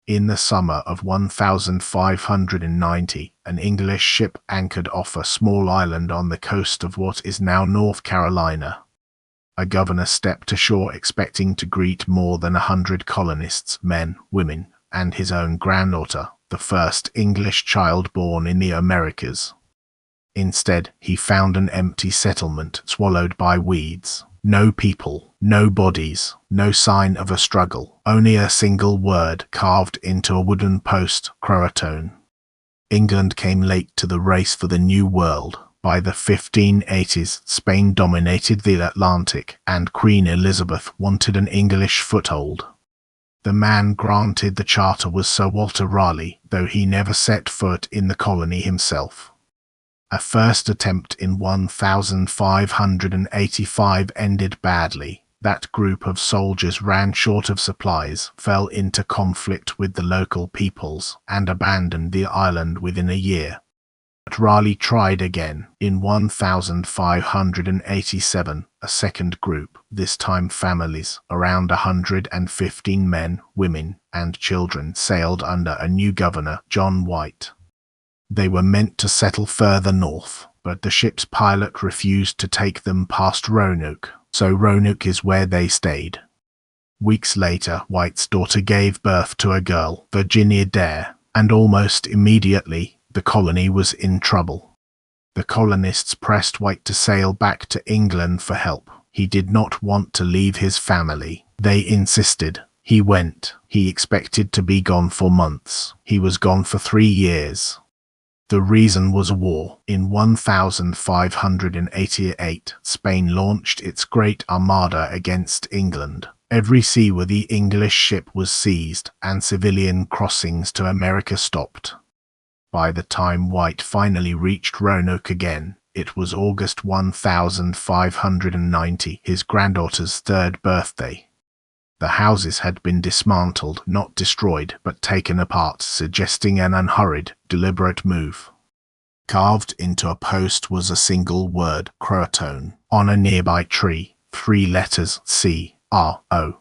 In the summer of 1590, an English ship anchored off a small island on the coast of what is now North Carolina. A governor stepped ashore expecting to greet more than 100 colonists, men, women, and his own granddaughter, the first English child born in the Americas. Instead, he found an empty settlement swallowed by weeds. No people, no bodies, no sign of a struggle, only a single word carved into a wooden post, CROATOAN. England came late to the race for the New World. By the 1580s, Spain dominated the Atlantic, and Queen Elizabeth wanted an English foothold. The man granted the charter was Sir Walter Raleigh, though he never set foot in the colony himself. A first attempt in 1585 ended badly. That group of soldiers ran short of supplies, fell into conflict with the local peoples, and abandoned the island within a year. But Raleigh tried again. In 1587, a second group, this time families, around 115 men, women, and children, sailed under a new governor, John White. They were meant to settle further north, but the ship's pilot refused to take them past Roanoke, so Roanoke is where they stayed. Weeks later, White's daughter gave birth to a girl, Virginia Dare, and almost immediately, the colony was in trouble. The colonists pressed White to sail back to England for help. He did not want to leave his family. They insisted. He went. He expected to be gone for months. He was gone for 3 years. The reason was war. In 1588, Spain launched its Great Armada against England. Every seaworthy English ship was seized, and civilian crossings to America stopped. By the time White finally reached Roanoke again, it was August 1590, his granddaughter's 3rd birthday. The houses had been dismantled, not destroyed, but taken apart, suggesting an unhurried, deliberate move. Carved into a post was a single word, CROATOAN. On a nearby tree, 3 letters, C-R-O.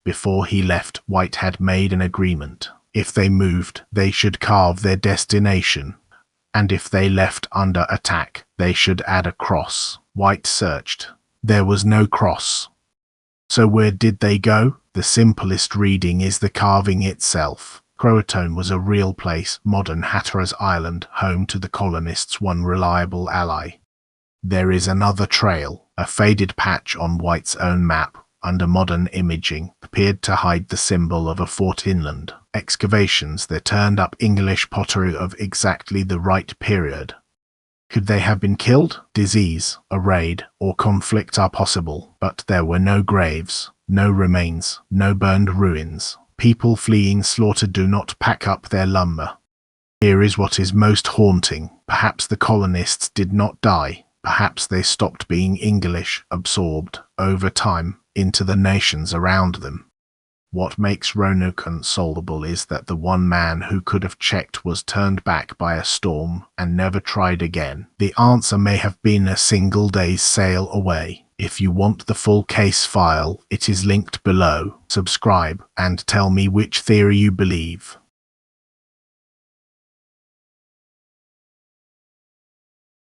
Before he left, White had made an agreement. If they moved, they should carve their destination. And if they left under attack, they should add a cross. White searched. There was no cross. So where did they go? The simplest reading is the carving itself. CROATOAN was a real place, modern Hatteras Island, home to the colonists' one reliable ally. There is another trail, a faded patch on White's own map, under modern imaging, appeared to hide the symbol of a fort inland. Excavations that turned up English pottery of exactly the right period. Could they have been killed? Disease, a raid, or conflict are possible, but there were no graves, no remains, no burned ruins. People fleeing slaughter do not pack up their lumber. Here is what is most haunting. Perhaps the colonists did not die. Perhaps they stopped being English, absorbed, over time, into the nations around them. What makes Roanoke unsolvable is that the one man who could have checked was turned back by a storm and never tried again. The answer may have been a single day's sail away. If you want the full case file, it is linked below. Subscribe and tell me which theory you believe.